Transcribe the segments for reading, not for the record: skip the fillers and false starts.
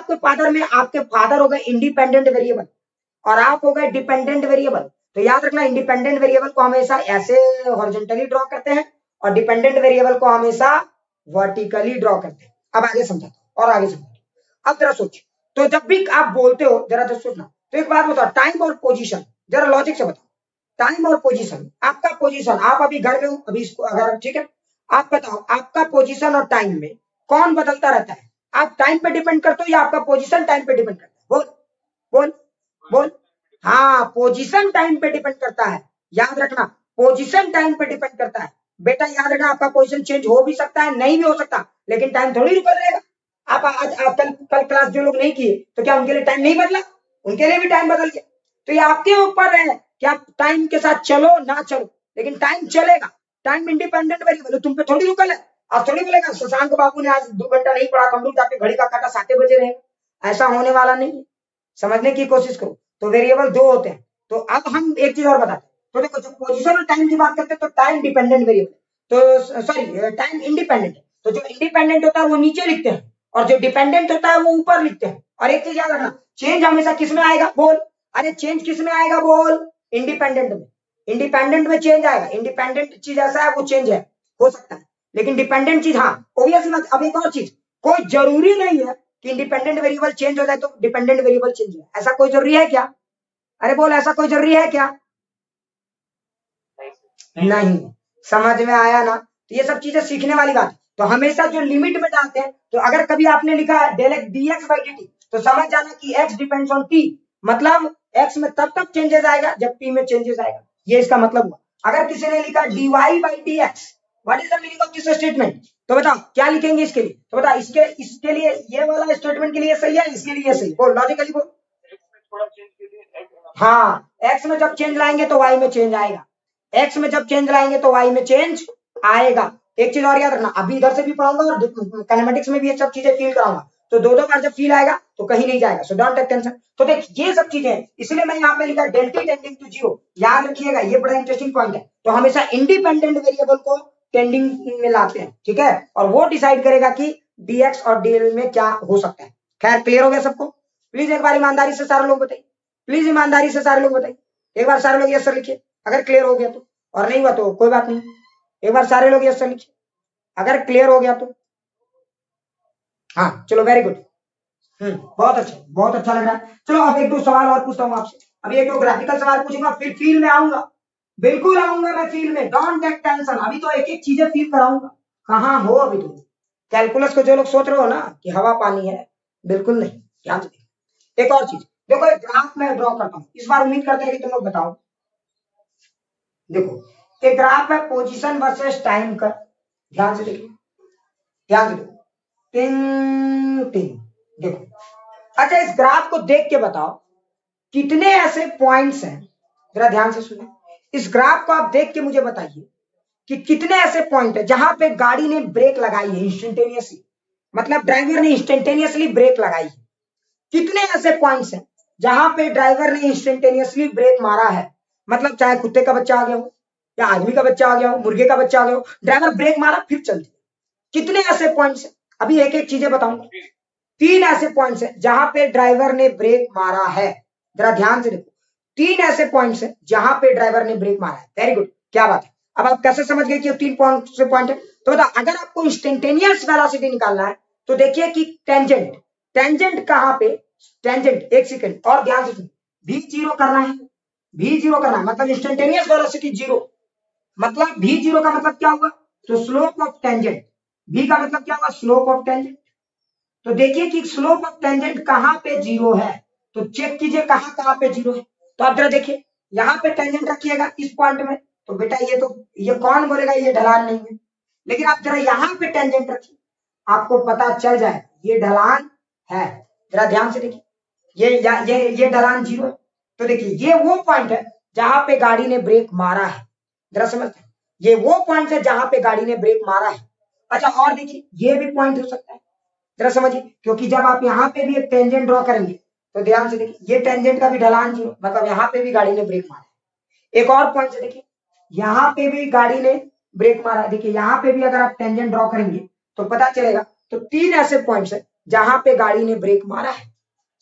आपके फादर हो गए इंडिपेंडेंट वेरिएबल और आप हो गए डिपेंडेंट वेरिएबल। तो याद रखना इंडिपेंडेंट वेरिएबल को हमेशा ऐसे हॉरिजॉन्टली ड्रॉ करते हैं और डिपेंडेंट वेरिएबल को हमेशा वर्टिकली ड्रॉ करते हैं। अब आगे समझाता हूं और आगे समझाता हूं। अब जरा सोचिए, तो जब भी आप बोलते हो जरा तो सोचना, तो एक बात बताओ, टाइम और पोजीशन, जरा लॉजिक से बताओ, टाइम और पोजीशन, आपका पोजीशन, आप अभी घर में हो, अभी इसको अगर ठीक है, आप बताओ आपका पोजीशन और टाइम में कौन बदलता रहता है? आप टाइम पे डिपेंड करते हो या आपका पोजीशन टाइम पे डिपेंड करता है? बोल बोल बोल। हाँ, पोजीशन टाइम पे डिपेंड करता है। याद रखना पोजीशन टाइम पे डिपेंड करता है। बेटा याद रखना आपका पोजीशन चेंज हो भी सकता है, नहीं भी हो सकता, लेकिन टाइम थोड़ी रुक रहेगा। आप आज आप कल क्लास जो लोग नहीं किए तो क्या उनके लिए टाइम नहीं बदला? उनके लिए भी टाइम बदल गया। तो ये आपके ऊपर है कि आप टाइम के साथ चलो ना चलो, लेकिन टाइम चलेगा। टाइम इंडिपेंडेंट वेरिएबल, तुम पे थोड़ी रुकल है। आप थोड़ी बोलेगा शशांक बाबू ने आज 2 घंटा नहीं पढ़ा, कंप्यूटर जाके घड़ी का काटा 7 बजे रहेगा, ऐसा होने वाला नहीं है। समझने की कोशिश करो। तो वेरिएबल 2 होते हैं। तो अब हम एक चीज और बताते हैं, तो देखो जब पोजीशन और टाइम की बात करते हैं तो टाइम डिपेंडेंट वेरिएबल, तो सॉरी टाइम इंडिपेंडेंट है। तो जो इंडिपेंडेंट होता है वो नीचे लिखते हैं और जो डिपेंडेंट होता है वो ऊपर लिखते हैं। और एक चीज याद रखना, चेंज हमेशा किस में आएगा? बोल, अरे चेंज किस में आएगा? बोल, इंडिपेंडेंट में। इंडिपेंडेंट में चेंज आएगा। इंडिपेंडेंट चीज ऐसा है वो चेंज है, हो सकता है, लेकिन डिपेंडेंट चीज हाँ ऑब्वियसली बात। अब एक और चीज, कोई जरूरी नहीं है कि इंडिपेंडेंट वेरिएबल चेंज हो जाए तो डिपेंडेंट वेरिएबल चेंज हो, ऐसा कोई जरूरी है क्या? अरे बोल, ऐसा कोई जरूरी है क्या? नहीं। समझ में आया ना? तो ये सब चीजें सीखने वाली बात है। तो हमेशा जो लिमिट में डालते हैं, तो अगर कभी आपने लिखा है dx by dt, तो समझ जाना कि x डिपेंड्स ऑन t, मतलब x में तब तक चेंजेस आएगा जब t में चेंजेस आएगा, ये इसका मतलब हुआ। अगर किसी ने लिखा dy by dx, what is the meaning of this statement? तो बताओ क्या लिखेंगे इसके लिए? तो बताओ इसके लिए ये वाला स्टेटमेंट के लिए सही है, इसके लिए सही। बोल लॉजिकली बोल। हाँ, x में जब चेंज लाएंगे तो y में चेंज आएगा, x में जब चेंज लाएंगे तो y में चेंज आएगा। एक चीज और याद रखना, अभी इधर से भी पढ़ाऊंगा और कैनेमेटिक्स में भी ये सब चीजें फील कराऊंगा, तो 2 बार जब फील आएगा तो कहीं नहीं जाएगा। So don't take tension. तो देख ये सब चीजें, इसलिए मैंने यहाँ पे लिखा डेल्टा टेंडिंग टू 0, याद रखिएगा, ये बड़ा इंटरेस्टिंग पॉइंट है। तो हमेशा इंडिपेंडेंट वेरिएबल को टेंडिंग में लाते हैं, ठीक है, और वो डिसाइड करेगा कि dx और dl में क्या हो सकता है। खैर क्लियर हो गया सबको? प्लीज एक बार ईमानदारी से सारे लोग बताइए, प्लीज ईमानदारी से सारे लोग बताइए। एक बार सारे लोग यस सर लिखिए अगर क्लियर हो गया तो, और नहीं हुआ तो कोई बात नहीं। एक बार सारे लोग यस सर लिखिए अगर क्लियर हो गया तो। हाँ चलो वेरी गुड, बहुत अच्छा लग रहा है। चलो अब 1-2 सवाल और पूछता हूँ आपसे। अभी 1-2 ग्राफिकल सवाल पूछूंगा, फिर फील्ड में आऊंगा, बिल्कुल आऊंगा मैं फील्ड में, डोंट टेक टेंशन। अभी तो एक एक चीजें फील कराऊंगा। कहाँ हो अभी तुम? कैलकुलस को जो लोग सोच रहे हो ना कि हवा पानी है, बिल्कुल नहीं, ध्यान से। एक और चीज देखो, एक ग्राफ में ड्रॉ करता हूँ, इस बार उम्मीद करते हैं कि तुम लोग बताओ। देखो एक ग्राफ है पोजीशन वर्सेस टाइम का, ध्यान से देखिए, ध्यान से देखो, टिंग टिंग। देखो अच्छा, इस ग्राफ को देख के बताओ कितने ऐसे पॉइंट्स हैं, जरा ध्यान से सुनो। इस ग्राफ को आप देख के मुझे बताइए कि कितने ऐसे पॉइंट है जहां पे गाड़ी ने ब्रेक लगाई है इंस्टेंटेनियसली, मतलब ड्राइवर ने इंस्टेंटेनियसली ब्रेक लगाई है। कितने ऐसे पॉइंट्स हैं जहां पे ड्राइवर ने इंस्टेंटेनियसली ब्रेक मारा है, मतलब चाहे कुत्ते का बच्चा आ गया हो या आदमी का बच्चा आ गया हो, मुर्गे का बच्चा आ गया हो, ड्राइवर ब्रेक मारा फिर चल दिया। कितने ऐसे पॉइंट्स हैं? अभी एक एक चीजें बताऊंगा। 3 ऐसे पॉइंट्स हैं जहां पे ड्राइवर ने ब्रेक मारा है, जरा ध्यान से देखो। 3 ऐसे पॉइंट्स हैं जहां पे ड्राइवर ने ब्रेक मारा है। वेरी गुड, क्या बात है। अब आप कैसे समझ गए कि 3 पॉइंट से पॉइंट है? तो बताओ अगर आपको इंस्टेंटेनियस वेलोसिटी निकालना है तो देखिए कि टेंजेंट कहां पे, टेंजेंट, एक सेकंड और ध्यान से सुनिए, भी 0 करना है, भी 0 करना है, मतलब इंस्टेंटेनियस वेलोसिटी 0, मतलब भी 0 का मतलब क्या हुआ? तो स्लोप ऑफ टेंजेंट, भी का मतलब क्या हुआ? Slope of tangent. तो देखिए कि स्लोप ऑफ टेंजेंट कहां पे 0 है, तो चेक कीजिए कहां कहां पे 0 है। तो आप जरा देखिए, यहां पे टेंजेंट रखिएगा इस पॉइंट में, तो बेटा ये कौन बोलेगा ये ढलान नहीं है, लेकिन आप जरा यहां पे टेंजेंट रखिए, आपको पता चल जाए ये ढलान है। जरा ध्यान से देखिए, ये ढलान 0 है। तो देखिए ये वो पॉइंट है जहां पे गाड़ी ने ब्रेक मारा है, जरा समझते हैं, ये वो पॉइंट है जहां पे गाड़ी ने ब्रेक मारा है। अच्छा और देखिए ये भी पॉइंट हो सकता है, जरा समझिए, क्योंकि जब आप यहाँ पे भी एक टेंजेंट ड्रॉ करेंगे तो ध्यान से देखिए, ये टेंजेंट का भी ढलान 0, मतलब यहाँ पे भी गाड़ी ने ब्रेक मारा है। एक और पॉइंट से देखिए, यहाँ पे भी गाड़ी ने ब्रेक मारा है, देखिए यहाँ पे भी अगर आप टेंजेंट ड्रॉ करेंगे तो पता चलेगा। तो 3 ऐसे पॉइंट्स है जहां पे गाड़ी ने ब्रेक मारा है।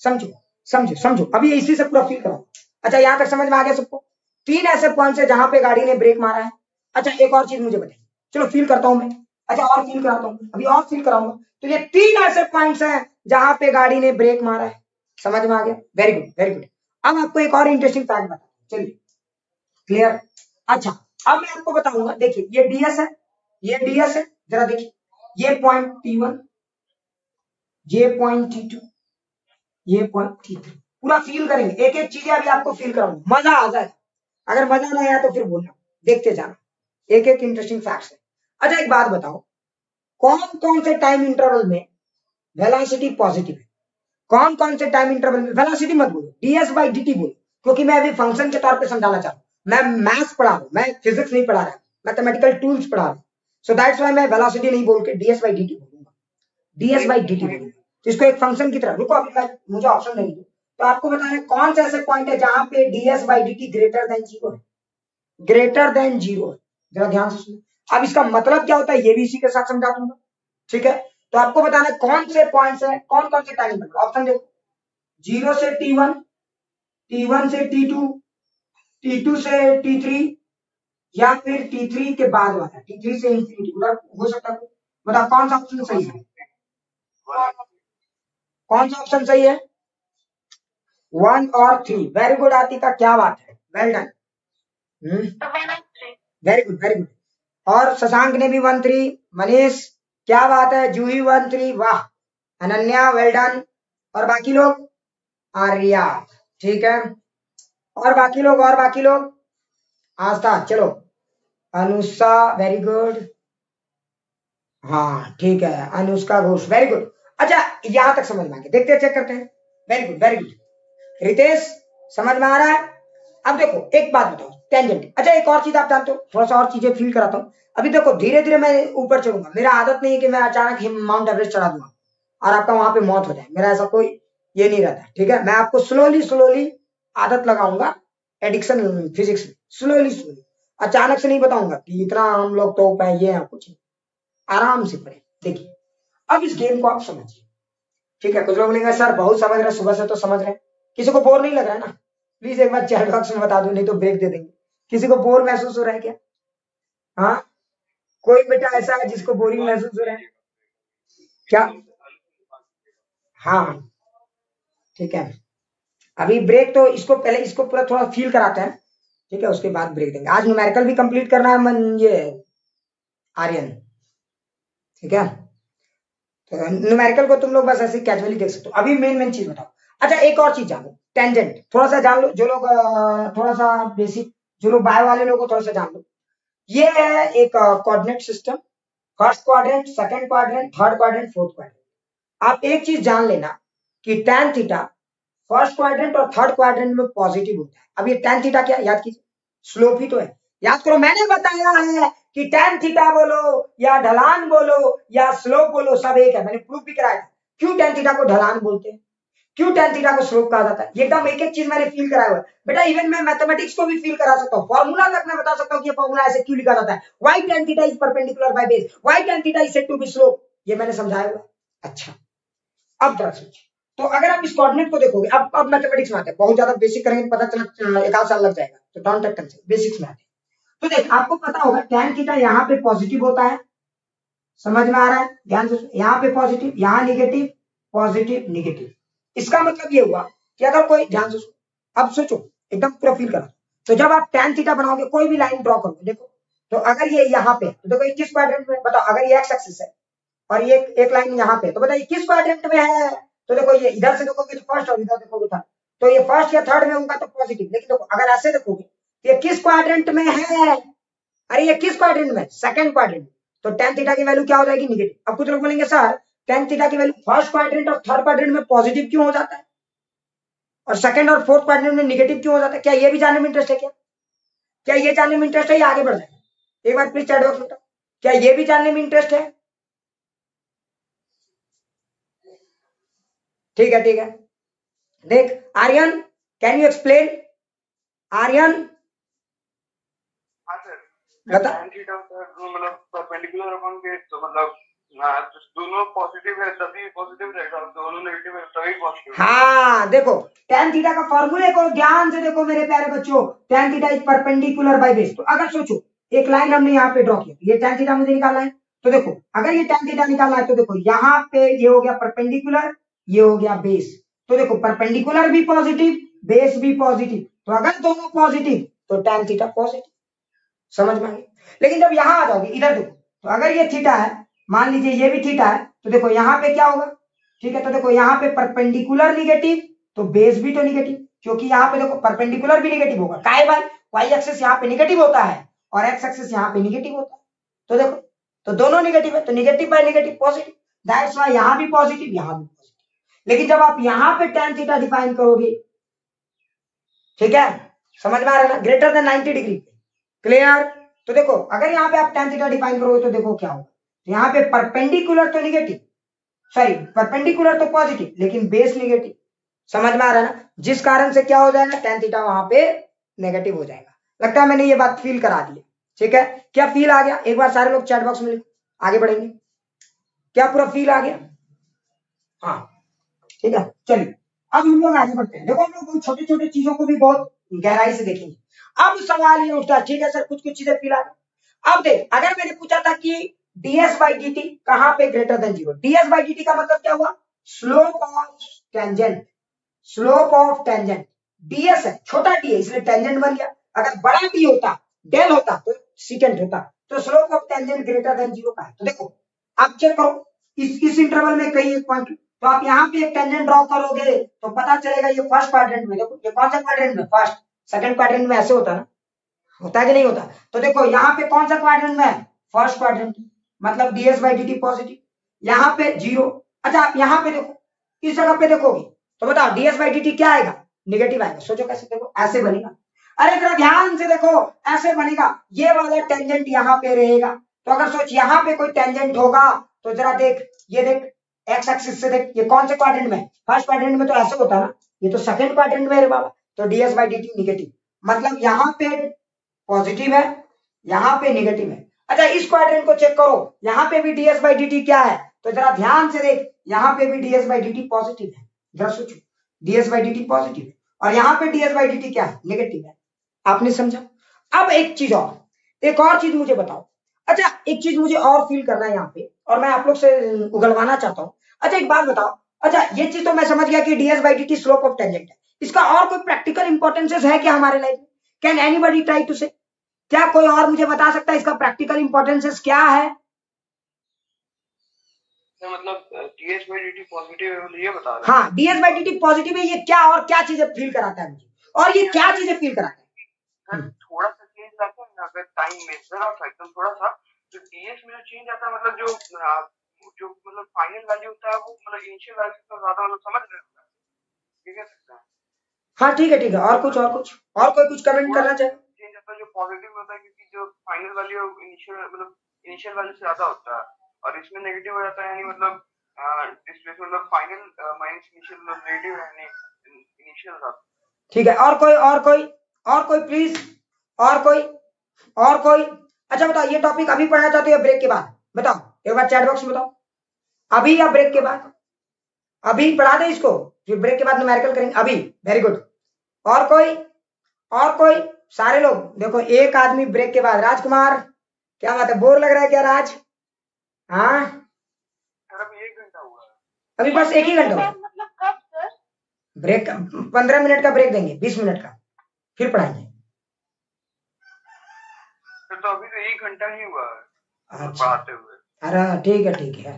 समझो समझो समझो, अभी इसी से पूरा फील कराओ। अच्छा यहां तक समझ में आ गया सबको? 3 ऐसे पॉइंट्स है जहां पे गाड़ी ने ब्रेक मारा है। अच्छा एक और चीज मुझे बताइए, चलो फील करता हूं मैं। अच्छा और फील कराता हूं, अभी और फील कराऊंगा। तो ये 3 ऐसे पॉइंट्स हैं जहां पे गाड़ी ने ब्रेक मारा है। समझ में आ गया? Very good very good. अब आपको एक और इंटरेस्टिंग फैक्ट बताता हूं, चलिए क्लियर। अच्छा अब मैं आपको बताऊंगा, देखिए ये डीएस है, ये डीएस है, जरा देखिए ये पॉइंट T1, ये पॉइंट T2, ये पॉइंट T3। पूरा फील करेंगे, एक एक चीजें अभी आपको फील कराऊंगा, मजा आ जाए। अगर मजा नहीं आया तो फिर बोलना, देखते जाना, एक एक इंटरेस्टिंग फैक्ट्स है। अच्छा एक बात बताओ, कौन कौन से टाइम इंटरवल में वेलोसिटी पॉजिटिव है? कौन कौन से टाइम इंटरवल में? वेलोसिटी मत बोलो, डीएस बाई dt बोलो, क्योंकि मैं अभी फंक्शन के तौर पे समझाना चाहता हूं। मैं मैथ्स पढ़ा रहा हूं, मैं फिजिक्स नहीं पढ़ा रहा, मैथमेटिकल टूल्स पढ़ा रहा हूं। सो दैट्स वाई मैं वेलोसिटी नहीं बोल के डीएस बाई dt बोलूंगा, डीएस बाई dt बोलूंगा। तो इसको एक फंक्शन की तरह, रुको अभी मैं, मुझे ऑप्शन नहीं दो। तो आपको बताना है कौन से ऐसे पॉइंट है जहां पे DS by dt greater than zero है, ग्रेटर देन जीरो है। जरा ध्यान से सुनो। अब इसका मतलब क्या होता है ये भी इसी के साथ समझा दूंगा, ठीक है? तो आपको बताना है कौन से पॉइंट्स है, कौन कौन से टाइम इंटरवल। ऑप्शन देखो, 0 से T1, T1 से T2, T2 से T3, या फिर T3 के बाद वाला, T3 से इंफिनिटी, हो सकता है। बताओ कौन सा ऑप्शन सही है, कौन सा ऑप्शन सही है? 1 और 3। वेरी गुड आतिका, क्या बात है, well done. Very good very good. और शशांक ने भी 1 3, मनीष क्या बात है, जूही 1 3, वाह। Ananya well done. और बाकी लोग, आर्या ठीक है। और बाकी लोग, और बाकी लोग, आस्था चलो, अनुषा वेरी गुड, हाँ ठीक है, अनुष्का घोष वेरी गुड। अच्छा यहां तक समझ में आ गया, देखते हैं चेक करते हैं। Very good very good. Ritesh समझ में आ रहा है? अब देखो एक बात बताओ, टेंजेंट। अच्छा एक और चीज आप जानते हो, थोड़ा सा और चीजें फील कराता हूँ। अभी देखो धीरे धीरे मैं ऊपर चलूंगा, मेरा आदत नहीं है कि मैं अचानक माउंट एवरेस्ट चढ़ा दूंगा और आपका वहां पे मौत हो जाए, मेरा ऐसा कोई ये नहीं रहता, ठीक है? मैं आपको स्लोली स्लोली आदत लगाऊंगा, एडिक्शन फिजिक्स में, स्लोली स्लोली, अचानक से नहीं बताऊंगा कि इतना हम लोग तो उपाय ये है, कुछ नहीं, आराम से पढ़े। देखिए अब इस गेम को आप समझिए, ठीक है? कुछ लोग बोलेंगे सर बहुत समझ रहे, सुबह से तो समझ रहे हैं, किसी को बोर नहीं लग रहा है ना? प्लीज एक बार चैट बॉक्स में बता दो, नहीं तो ब्रेक दे देंगे। किसी को बोर महसूस हो रहा है क्या? हाँ कोई बेटा ऐसा है जिसको बोरिंग महसूस हो रहा है क्या? हाँ ठीक है, अभी ब्रेक तो इसको पहले इसको पूरा थोड़ा फील कराते हैं, ठीक है? उसके बाद ब्रेक देंगे। आज न्यूमेरिकल भी कंप्लीट करना है मन ये आर्यन, ठीक है? तो न्यूमेरिकल को तुम लोग बस ऐसे कैजुअली देख सकते हो। अभी मेन मेन चीज बताओ। अच्छा एक और चीज जानो, टेंजेंट थोड़ा सा जान लो, जो लोग थोड़ा सा बेसिक, जो लोग बायो वाले लोग को थोड़ा सा जान लो। ये है एक coordinate system, first quadrant, second quadrant, third quadrant, fourth quadrant. आप एक चीज जान लेना कि tan थीटा फर्स्ट क्वाड्रेंट और थर्ड क्वाड्रेंट में पॉजिटिव होता है। अब ये tan थीटा क्या, याद कीजिए, स्लोप ही तो है। याद करो, मैंने बताया है कि tan थीटा बोलो या ढलान बोलो या स्लोप बोलो, सब एक है, मैंने प्रूफ भी कराया। क्यों tan थीटा को ढलान बोलते हैं, क्यों tan थीटा को स्लोप कहा जाता है, ये एकदम एक एक चीज मैंने फील कराया हुआ है बेटा। इवन मैं मैथमेटिक्स को भी फील करा सकता हूँ, फॉर्मूला तक मैं बता सकता हूँ कि ये फॉर्मूला ऐसे क्यों लिखा जाता है, why tan theta is perpendicular by base, why tan theta is said to be slope, ये मैंने समझाया हुआ है। अच्छा अब जरा सोचिए, तो अगर आप इस कोऑर्डिनेट को देखोगे, अब मैथमेटिक्स में आते हैं, बहुत ज्यादा बेसिक करेंगे पता चला एक आध साल लग जाएगा, तो डोंट टेक टेंशन, बेसिक्स में आते हैं। तो देख आपको पता होगा tan थीटा यहाँ पे पॉजिटिव होता है, समझ में आ रहा है? ध्यान से, यहाँ पे पॉजिटिव, यहाँ निगेटिव, पॉजिटिव निगेटिव। इसका मतलब ये हुआ कि अगर कोई, ध्यान से अब सोचो, एकदम पूरा फील करो। तो जब आप tan थीटा बनाओगे, कोई भी लाइन ड्रॉ करोगे, देखो तो अगर ये यहाँ पे, तो देखो किस क्वाड्रेंट में, बताओ अगर ये एक्स एक्सिस है और ये एक लाइन यहाँ पे, तो बताइए किस क्वाड्रेंट में है? तो देखो ये इधर से देखोगे तो फर्स्ट और इधर देखोगे थर्ड, तो ये फर्स्ट या थर्ड में होगा तो पॉजिटिव। लेकिन देखो अगर ऐसे देखोगे तो ये किस क्वाड्रेंट में है? अरे ये किस क्वाड्रेंट में? Second quadrant. तो tan थीटा की वैल्यू क्या हो जाएगी? निगेटिव। अब कुछ लोग बोलेंगे सर tan थीटा की वैल्यू फर्स्ट क्वाड्रेंट और थर्ड क्वाड्रेंट में पॉजिटिव क्यों हो जाता है और सेकंड और फोर्थ क्वाड्रेंट में निगेटिव क्यों हो जाता है? क्या ये भी जानने में इंटरेस्ट है? क्या ये जानने में इंटरेस्ट है या आगे बढ़ जाए? एक बार प्लीज चैट बॉक्स में बताओ, क्या ये भी जानने में इंटरेस्ट है? ठीक है ठीक है, देख Aryan, can you explain? Aryan हाँ सर, बता। tan थीटा मतलब परपेंडिकुलर अपॉन बेस, तो मतलब हाँ, तो दोनों पॉजिटिव है तभी पॉजिटिव रहेगा, दोनों नेगेटिव है तभी पॉजिटिव। हाँ देखो tan थीटा का फॉर्मूले को ध्यान से देखो मेरे प्यारे बच्चों, tan theta is perpendicular by base. तो अगर सोचो एक लाइन हमने यहाँ पे ड्रॉ किया, ये tan थीटा मुझे निकालना है, तो देखो अगर ये tan थीटा निकालना है तो देखो यहाँ पे ये हो गया परपेंडिकुलर, ये हो गया बेस। तो देखो परपेंडिकुलर भी पॉजिटिव, बेस भी पॉजिटिव, तो अगर दोनों पॉजिटिव तो tan थीटा पॉजिटिव। समझ में आ गई? लेकिन जब यहाँ आ जाओगे इधर देखो, तो अगर ये थीटा है, मान लीजिए ये भी थीटा है, तो देखो यहाँ पे क्या होगा, ठीक है, तो देखो यहाँ पे परपेंडिकुलर निगेटिव तो बेस भी तो निगेटिव, क्योंकि यहाँ पे देखो परपेंडिकुलर भी निगेटिव होगा, काहे भाई, वाई एक्सिस यहाँ पे निगेटिव होता है और एक्स एक्सिस यहाँ पे निगेटिव होता है। तो देखो तो दोनों निगेटिव है, तो negative bye negative positive, that's why यहाँ भी पॉजिटिव यहाँ भी पॉजिटिव। लेकिन जब आप यहाँ पे tan थीटा डिफाइन करोगे, ठीक है, समझ में आ रहा है ना, ग्रेटर देन 90 डिग्री, क्लियर। तो देखो अगर यहाँ पे आप tan थीटा डिफाइन करोगे तो देखो क्या होगा, यहाँ पे परपेंडिकुलर तो निगेटिव, सॉरी परपेंडिकुलर तो पॉजिटिव लेकिन बेस निगेटिव। समझ में आ रहा है ना, जिस कारण से क्या हो जाएगा, tan थीटा वहां पे नेगेटिव हो जाएगा। लगता है मैंने ये बात फील करा दी है, ठीक है, क्या फील आ गया, एक बार सारे लोग चैट बॉक्स में लिखो, आगे बढ़ेंगे, क्या पूरा फील आ गया, हाँ ठीक है। चलिए अब हम लोग आगे बढ़ते हैं, देखो हम लोग छोटे छोटे चीजों को भी बहुत गहराई से देखेंगे। अब सवाल ये उठता है, ठीक है सर कुछ कुछ चीजें फील आ गई। अब देख अगर मैंने पूछा था कि ds बाई डी टी कहां पे greater than zero, ds by D T का मतलब क्या हुआ, slope of tangent, slope of tangent, ds है छोटा डी है इसलिए टेंजेंट बन गया, अगर बड़ा डी होता डेल होता तो सीकेंट होता, तो slope of tangent greater than zero का है। तो देखो आप चेक करो इस इंटरवल में कहीं एक पॉइंट, तो आप यहाँ पे एक टेंजेंट ड्रॉ करोगे तो पता चलेगा ये फर्स्ट क्वाड्रेंट में, देखो ये कौन सा क्वाड्रेंट में, फर्स्ट, सेकंड क्वाड्रेंट में ऐसे होता ना, होता है कि नहीं होता, तो देखो यहाँ पे कौन सा क्वाड्रेंट में है, फर्स्ट क्वाड्रेंट, मतलब ds by D T positive, यहाँ पे जीरो। अच्छा आप यहाँ पे देखो, इस जगह पे देखोगे तो बताओ ds बाई डी टी क्या आएगा, निगेटिव आएगा। सोचो कैसे, देखो ऐसे बनेगा, अरे जरा ध्यान से देखो ऐसे बनेगा, ये वाला टेंजेंट यहाँ पे रहेगा, तो अगर सोच यहाँ पे कोई टेंजेंट होगा तो जरा देख, ये देख एक्स एक्सिस से देख, ये कौन से क्वाड्रेंट में, फर्स्ट क्वाड्रेंट में तो ऐसे होता ना, ये तो सेकंड क्वाड्रेंट में है बाबा, तो ds by D T negative, मतलब यहाँ पे पॉजिटिव है यहाँ पे निगेटिव है। अच्छा इस क्वाड्रेंट को चेक करो, यहाँ पे भी ds बाई डी टी क्या है, तो जरा ध्यान से देख, यहाँ पे भी ds by D T positive है, जरा सोचो ds by D T positive है और यहाँ पे ds बाई डी टी क्या है, नेगेटिव है। आपने समझा। अब एक चीज और, एक और चीज मुझे बताओ, अच्छा एक चीज मुझे और फील करना है यहाँ पे और मैं आप लोग से उगलवाना चाहता हूँ। अच्छा एक बात बताओ, अच्छा ये चीज तो मैं समझ गया कि ds by D T slope of tangent है, इसका और कोई प्रैक्टिकल इंपॉर्टेंसेस है क्या हमारे लाइफ में, कैन एनीबॉडी ट्राई टू से, क्या कोई और मुझे बता सकता है इसका प्रैक्टिकल इंपॉर्टेंसेस क्या है। मतलब ds by D T positive है ये बता रहे, हाँ ds by D T positive है, ये क्या और क्या चीजें फील कराता है मुझे, और ये क्या चीजें फील कराता है, थोड़ा सा चेंज आता है ना, अगर टाइम मेजर ऑफ एकदम थोड़ा सा, तो ds में जो चेंज आता है मतलब जो मतलब फाइनल वैल्यू होता है वो मतलब इनिशियल वैल्यू से ज्यादा मतलब समझ रहे होता है, ठीक है सकता है। हाँ ठीक है, और कुछ और कोई कुछ कमेंट करना चाहे, चेंज आता है जो पॉजिटिव में होता है क्योंकि जो फाइनल वैल्यू इनिशियल वैल्यू से ज्यादा होता है, और इसमें नेगेटिव हो जाता है, यानी मतलब डिस्प्लेसमेंट मतलब फाइनल माइनस इनिशियल मतलब नेगेटिव है, यानी इनिशियल था। ठीक है, और कोई प्लीज, और कोई। अच्छा बताओ ये टॉपिक अभी पढ़ना चाहते हो या ब्रेक के बाद, बताओ एक बार चैट बॉक्स में बताओ, अभी या ब्रेक के बाद, अभी पढ़ा दे इसको फिर ब्रेक के बाद न्यूमेरिकल करेंगे, अभी, वेरी गुड। और कोई, सारे लोग देखो, एक आदमी ब्रेक के बाद, राजकुमार क्या बात है, बोर लग रहा है क्या राज, हाँ अभी 1 घंटा हुआ है, अभी बस 1 ही घंटा हुआ, मतलब कब सर, ब्रेक 15 मिनट का ब्रेक देंगे, 20 मिनट का फिर पढ़ाएंगे। तो अभी तो 1 घंटा ही हुआ है अच्छा पढ़ाते हुए। अरे ठीक है।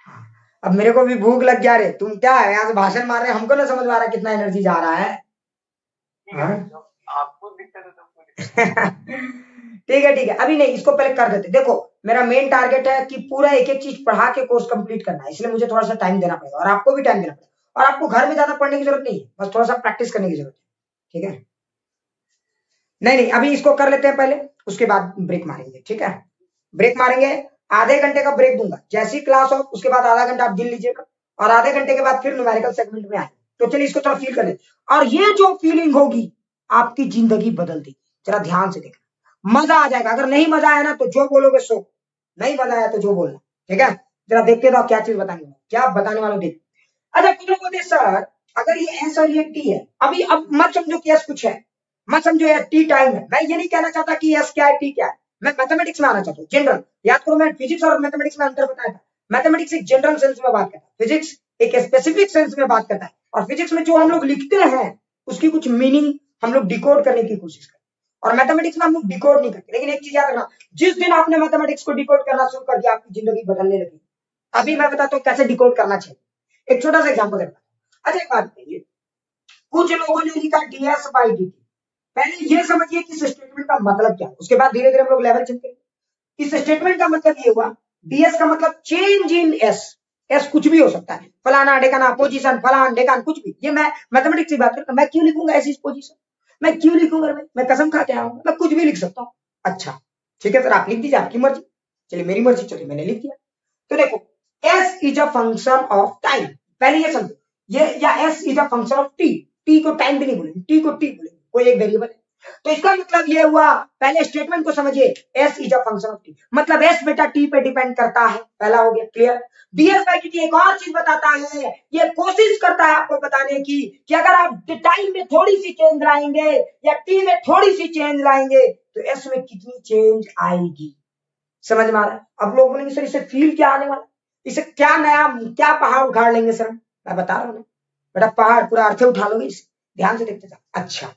हाँ, अब मेरे को भी भूख लग गया रे, तुम क्या है यहाँ से भाषण मार रहे, हमको ना समझ में आ रहा कितना एनर्जी जा रहा है। आपको दिक्कत है तो ठीक है, अभी नहीं, इसको पहले कर देते। देखो मेरा मेन टारगेट है कि पूरा एक एक चीज पढ़ा के कोर्स कंप्लीट करना है, इसलिए मुझे थोड़ा सा टाइम देना पड़ेगा और आपको भी टाइम देना पड़ेगा, और आपको घर में ज्यादा पढ़ने की जरूरत नहीं है, बस थोड़ा सा प्रैक्टिस करने की जरूरत है, ठीक है। नहीं अभी इसको कर लेते हैं पहले, उसके बाद ब्रेक मारेंगे, ठीक है। ब्रेक मारेंगे, आधे घंटे का ब्रेक दूंगा, जैसी क्लास हो उसके बाद आधा घंटा आप गिन लीजिएगा, और आधे घंटे के बाद फिर न्यूमेरिकल सेगमेंट में आए। तो चलिए इसको थोड़ा फील कर ले, और ये जो फीलिंग होगी आपकी जिंदगी बदल देगी, जरा ध्यान से देखना, मजा आ जाएगा। अगर नहीं मजा आया ना तो जो बोलोगे सो, नहीं मजा आया तो जो बोलना, ठीक है। जरा देखते रहो क्या चीज बताने वाला, क्या बताने वाला देख। अच्छा कुछ लोग बोलते हैं सर अगर ये एस और ये टी है, अभी अब मत समझो कि एस कुछ है, मत समझो यार टी टाइम है। मैं ये नहीं कहना चाहता कि एस क्या है टी क्या है, मैं मैथमेटिक्स में आना चाहता हूँ जनरल। याद करो मैं फिजिक्स और मैथमेटिक्स में अंतर बताया था। मैथमेटिक्स एक जनरल सेंस में बात करता है, फिजिक्स एक स्पेसिफिक सेंस में बात करता है। और फिजिक्स में जो हम लोग लिखते हैं उसकी कुछ मीनिंग हम लोग डिकोड करने की कोशिश करते हैं, और मैथमेटिक्स में हम लोग डिकोड नहीं करते। लेकिन एक चीज याद रखना, जिस दिन आपने मैथमेटिक्स को डिकोड करना शुरू कर दिया आपकी जिंदगी बदलने लगी। अभी मैं बताता हूँ कैसे डिकोड करना चाहिए। एक छोटा सा एग्जाम्पल देता हूँ। अच्छा एक बात बताइए, कुछ लोगों ने लिखा ds बाई dt। पहले ये समझिए कि इस स्टेटमेंट का मतलब क्या है, उसके बाद धीरे धीरे हम लोग लेवल चेंज करेंगे। इस स्टेटमेंट का मतलब ये हुआ, ds का मतलब चेंज इन s। s कुछ भी हो सकता है, फलाना ढेकाना पोजीशन फलान ढेकान कुछ भी। ये मैं मैथमेटिक्स की बात करता हूं, मैं क्यों लिखूंगा ऐसी पोजीशन, मैं क्यों लिखूंगा भाई, मैं कसम खा के आऊंगा, मैं कुछ भी लिख सकता हूँ। अच्छा ठीक है सर आप लिख दीजिए, आपकी मर्जी। चलिए मेरी मर्जी, चलिए मैंने लिख दिया। तो देखो s is a function of time, पहले ये समझो, ये या s is a function of t। t को टाइम भी नहीं बोलेंगे, t को t बोलेंगे, कोई एक वेरिएबल है। तो इसका मतलब ये हुआ, पहले स्टेटमेंट को समझिए, s is a function of t, मतलब s बेटा t पे डिपेंड करता है, पहला हो गया क्लियर। ds बाई dt एक और चीज बताता है, ये कोशिश करता है आपको बताने की कि अगर आप टाइम में थोड़ी सी चेंज लाएंगे या t में थोड़ी सी चेंज लाएंगे तो s में कितनी चेंज आएगी। समझ में आ रहा है? अब लोग बोलेंगे सर इससे फील क्या आने वाला, इसे क्या नया क्या पहाड़ उखाड़ लेंगे सर। मैं बता रहा हूं ना बेटा, पहाड़ पूरा अर्थे उठा लोगे इसे, ध्यान से देखते जाओ। अच्छा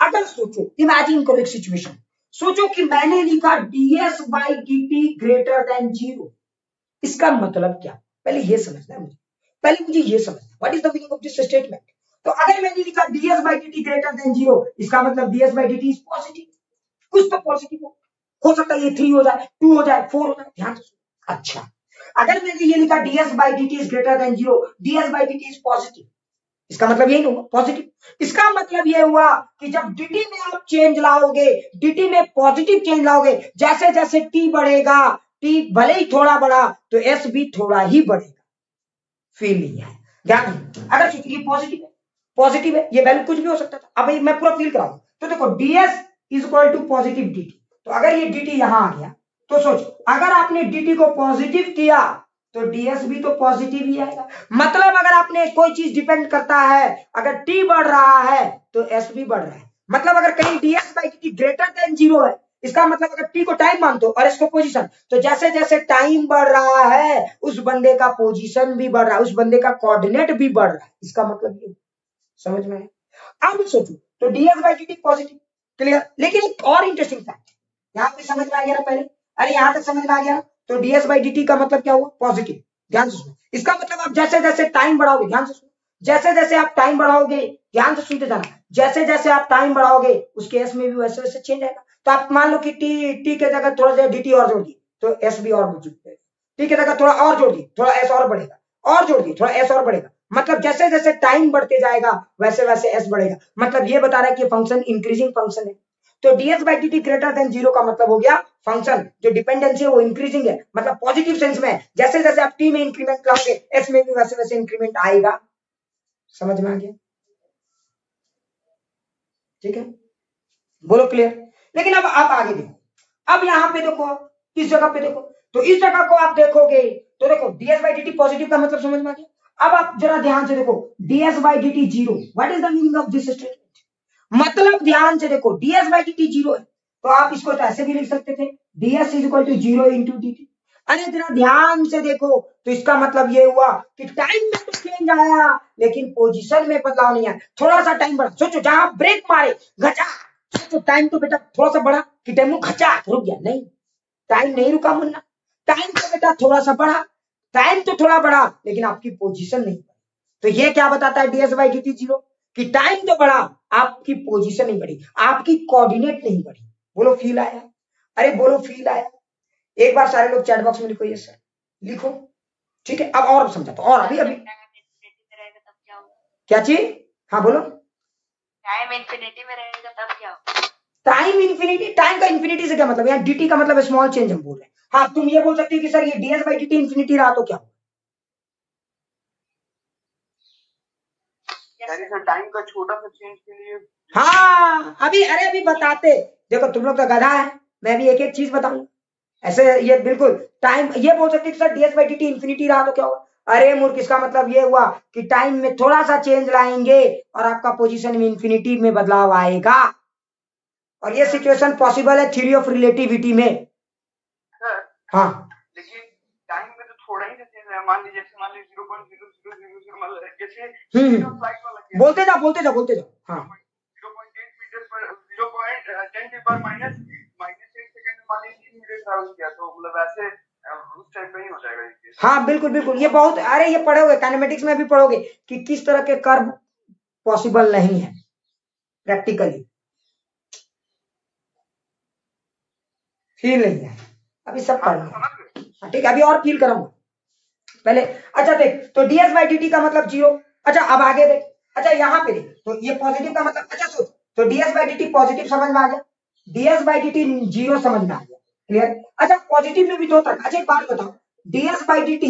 अगर सोचो, इमेजिन करो एक सिचुएशन, सोचो कि मैंने लिखा ds by dt greater than 0। इसका मतलब क्या, पहले ये समझना है मुझे, पहले मुझे ये समझना what is the meaning of this statement. तो अगर मैंने लिखा ds by dt greater than 0, इसका मतलब ds by dt is positive, कुछ तो पॉजिटिव हो सकता है ये 3 हो जाए, 2 हो जाए, 4 हो जाए, ध्यान से सुनो। अच्छा अगर मैंने ये लिखा ds by dt is greater than 0, ds by dt is positive, इसका मतलब यही हुआ पॉजिटिव। इसका मतलब यह हुआ कि जब dt में आप चेंज लाओगे, dt में पॉजिटिव चेंज लाओगे, जैसे जैसे t बढ़ेगा, t भले ही थोड़ा बढ़ा तो s भी थोड़ा ही बढ़ेगा। फील नहीं है, ध्यान। अगर सोचिए पॉजिटिव है, पॉजिटिव है, ये वैल्यू कुछ भी हो सकता था। अब मैं पूरा फील कराऊं तो देखो ds is equal to positive dt। तो अगर ये dt यहां आ गया तो सोच, अगर आपने dt को पॉजिटिव किया तो ds भी तो पॉजिटिव ही आएगा। मतलब अगर आपने कोई चीज डिपेंड करता है, अगर t बढ़ रहा है तो s भी बढ़ रहा है। मतलब अगर कहीं ds by dt greater than 0 है, इसका मतलब अगर t को टाइम मानते हो और इसको पोजीशन, तो जैसे जैसे टाइम बढ़ रहा है उस बंदे का पोजीशन भी बढ़ रहा है, उस बंदे का कोऑर्डिनेट भी बढ़ रहा है। इसका मतलब ये समझ में आया। अब सोचो तो ds by dt positive, clear. लेकिन एक और इंटरेस्टिंग फैक्ट यहाँ पे समझ में आ गया ना पहले, अरे यहां तक समझ में आ गया। तो ds बाई dt का मतलब क्या हुआ, पॉजिटिव। ध्यान से सुनो, इसका मतलब आप जैसे जैसे टाइम बढ़ाओगे, ध्यान से सुनो, जैसे जैसे आप टाइम बढ़ाओगे, ध्यान से सुनते जाना, जैसे जैसे आप टाइम बढ़ाओगे उसके एस में भी वैसे वैसे चेंज आएगा। तो आप मान लो कि टी के जगह थोड़ा सा dt और जोड़ दिए तो एस भी और बढ़ जाएगा, टी के जगह थोड़ा और जोड़ दिए थोड़ा एस और बढ़ेगा, और जोड़ दिए थोड़ा एस और बढ़ेगा। मतलब जैसे जैसे टाइम बढ़ते जाएगा वैसे वैसे एस बढ़ेगा। मतलब ये बता रहा है कि फंक्शन इंक्रीजिंग फंक्शन है। तो ds by dt greater than 0 का मतलब हो गया फंक्शन जो डिपेंडेंसी है वो इंक्रीजिंग है, मतलब पॉजिटिव सेंस में। जैसे जैसे आप t में इंक्रीमेंट लाओगे s में भी वैसे वैसे इंक्रीमेंट आएगा। समझ में आ गया, ठीक है, बोलो क्लियर। लेकिन अब आप आगे देखो, अब यहां पे देखो, इस जगह पे देखो, तो इस जगह को आप देखोगे तो देखो ds बाई dt पॉजिटिव का मतलब समझ में आ गया। अब आप जरा ध्यान से देखो, ds by dt 0, what is the meaning of this statement. मतलब ध्यान से देखो ds बाई dt 0 है, तो आप इसको तो ऐसे भी लिख सकते थे ds is equal to 0 into dt। अरे जरा ध्यान से देखो, तो इसका मतलब ये हुआ कि टाइम में तो चेंज आया लेकिन पोजीशन में बदलाव नहीं आया। थोड़ा सा टाइम बढ़ा, सोचो जहां ब्रेक मारे घचा, सोचो टाइम तो बेटा थोड़ा सा बढ़ा कि टाइम घचा रुक गया, नहीं, टाइम नहीं रुका मुन्ना, टाइम तो बेटा थोड़ा सा बढ़ा, टाइम तो थोड़ा बढ़ा लेकिन आपकी पोजीशन नहीं। तो ये क्या बताता है ds बाई dt 0, कि टाइम तो बढ़ा आपकी पोजीशन नहीं बढ़ी, आपकी कोऑर्डिनेट नहीं बढ़ी। बोलो फील आया, अरे बोलो फील आया। एक बार सारे लोग चैट बॉक्स में लिखो ये सर, लिखो, ठीक है। अब और समझाता हूं, और अभी अभी क्या चीज, हाँ बोलो। टाइम इंफिनिटी में रहेगा तब क्या होगा। टाइम इंफिनिटी, टाइम का इंफिनिटी से क्या मतलब, यहाँ dt का मतलब स्मॉल चेंज हम बोल रहे हैं। हाँ तुम ये बोल सकते हो कि सर ये ds बाई dt इंफिनिटी रहा तो क्या होगा। टाइम का छोटा सा चेंज के लिए, हाँ अभी, अरे अभी बताते, देखो तुम लोग तो गधा है, मैं भी एक एक चीज बताऊंगा। ऐसे ये बिल्कुल टाइम ये बोल सकते sir ds by dt infinity रहा तो क्या होगा? अरे मूर्ख, इसका मतलब ये हुआ कि टाइम में थोड़ा सा चेंज लाएंगे और आपका पोजीशन में इंफिनिटी में बदलाव आएगा। और ये सिचुएशन पॉसिबल है थ्योरी ऑफ रिलेटिविटी में। हाँ लेकिन टाइम में तो थोड़ा ही चेंज है। मान लीजिए 0.0000 मतलब जैसे फ्लाइट वाला केस, बोलते जाओ बोलते जाओ। हाँ 0.8 मीटर पर 0.10 पर माइनस 8 सेकंड में मान लीजिए 3 मीटर ट्रैवल किया, तो मतलब ऐसे उस टाइम पे ही हो जाएगा ये केस। हाँ बिल्कुल ये बहुत, अरे ये पढ़ोगे काइनेमेटिक्स में भी पढ़ोगे कि किस तरह के कर्व पॉसिबल नहीं है प्रैक्टिकली। फील नहीं है अभी, सब पढ़ना। ठीक है, अभी और फील करूंगा पहले। अच्छा देख, तो ds बाई dt का मतलब 0। अच्छा अब आगे देख, अच्छा यहाँ पे देख, तो ये पॉजिटिव का मतलब, अच्छा सोच, तो ds बाई dt पॉजिटिव समझ में आ गया, ds बाई dt 0 समझ में आ गया, क्लियर। अच्छा पॉजिटिव में भी 2 तक। अच्छा एक बात बताओ, ds by dt